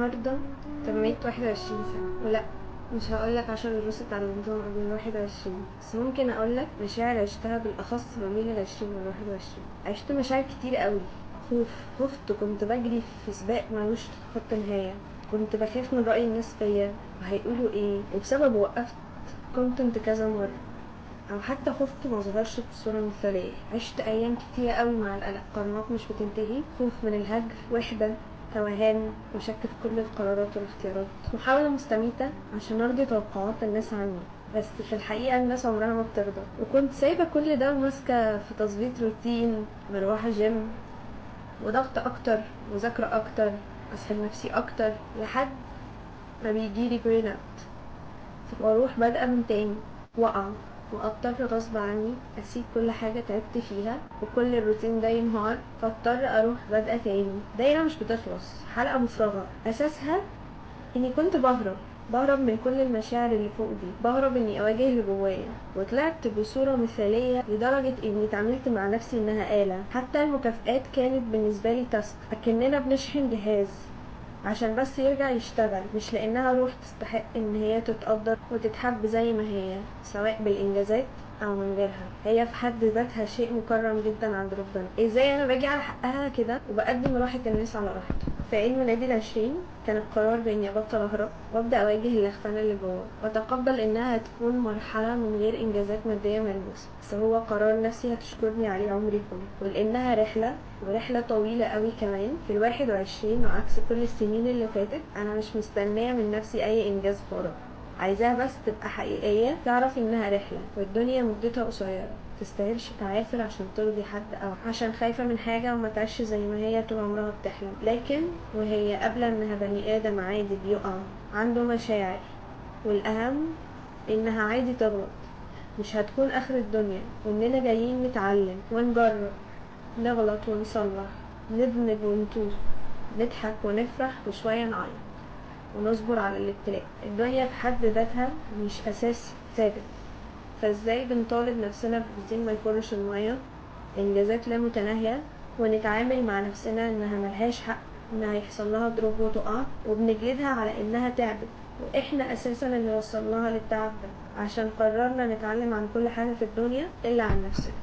النهاردة تميت 21 سنة، ولا مش هقولك عشان الدروس اتعلمتهم قبل ال21، بس ممكن اقولك مشاعر عشتها بالاخص ما بين ال20 وال21. عشت مشاعر كتير قوي. خفت، كنت بجري في سباق ملوش خط نهاية، كنت بخاف من رأي الناس فيا وهيقولوا ايه، وبسبب وقفت كونتنت كذا مرة، او حتى خفت مظهرش بصورة مثالية. عشت ايام كتيرة قوي مع القلق، قرارات مش بتنتهي، خوف من الهجر، وحدة، توهان، وشك في كل القرارات والاختيارات، محاولة مستميتة عشان ارضي توقعات الناس عني، بس في الحقيقة الناس عمرها ما بترضى. وكنت سايبة كل ده وماسكة في تظبيط روتين، مروحة جيم، وضغط اكتر، وذاكرة اكتر، اسحب نفسي اكتر، لحد ما بيجيلي برين اوت، واروح بادئة من تاني، وقع، واضطر غصب عني اسيب كل حاجة تعبت فيها، وكل الروتين ده ينهار، فاضطر اروح بادئة تاني. دايرة مش بتخلص، حلقة مفرغة اساسها اني كنت بهرب من كل المشاعر اللي فوق دي، بهرب اني اواجه اللي جوايا، وطلعت بصورة مثالية لدرجة اني اتعاملت مع نفسي انها آلة. حتى المكافآت كانت بالنسبة لي تاسك، اكننا بنشحن جهاز عشان بس يرجع يشتغل، مش لانها روح تستحق ان هي تتقدر وتتحب زي ما هي، سواء بالانجازات او من غيرها. هي في حد ذاتها شيء مكرم جدا عند ربنا. ازاي انا باجي على حقها كده وبقدم راحة الناس على راحتها؟ في عيد ميلادي ال20 كان القرار باني ابطل اهرب، وابدا اواجه الاخفان اللي جوه، واتقبل انها هتكون مرحله من غير انجازات ماديه ملموسه، بس هو قرار نفسي هتشكرني عليه عمري كله، ولانها رحله، ورحله طويله قوي كمان في ال21. وعكس كل السنين اللي فاتت، انا مش مستنيه من نفسي اي انجاز خارق، عايزاها بس تبقى حقيقيه، تعرف انها رحله والدنيا مدتها قصيره، متستاهلش تعافر عشان ترضي حد، او عشان خايفة من حاجة وما تعيش زي ما هي طول عمرها بتحلم. لكن وهي قابلة انها بني ادم عادي بيقع، عنده مشاعر، والاهم انها عادي تغلط، مش هتكون اخر الدنيا، واننا جايين نتعلم ونجرب، نغلط ونصلح، نذنب ونتوب، نضحك ونفرح وشوية نعيط، ونصبر على الابتلاء. الدنيا في حد ذاتها مش اساس ثابت، فازاي بنطالب نفسنا بروتين ما يفرش المية، انجازات لا متناهية، ونتعامل مع نفسنا انها ملهاش حق انها يحصل لها دروب وتقع، وبنجلدها على انها تعبت، واحنا اساسا اللي وصلناها للتعب ده، عشان قررنا نتعلم عن كل حاجة في الدنيا الا عن نفسنا.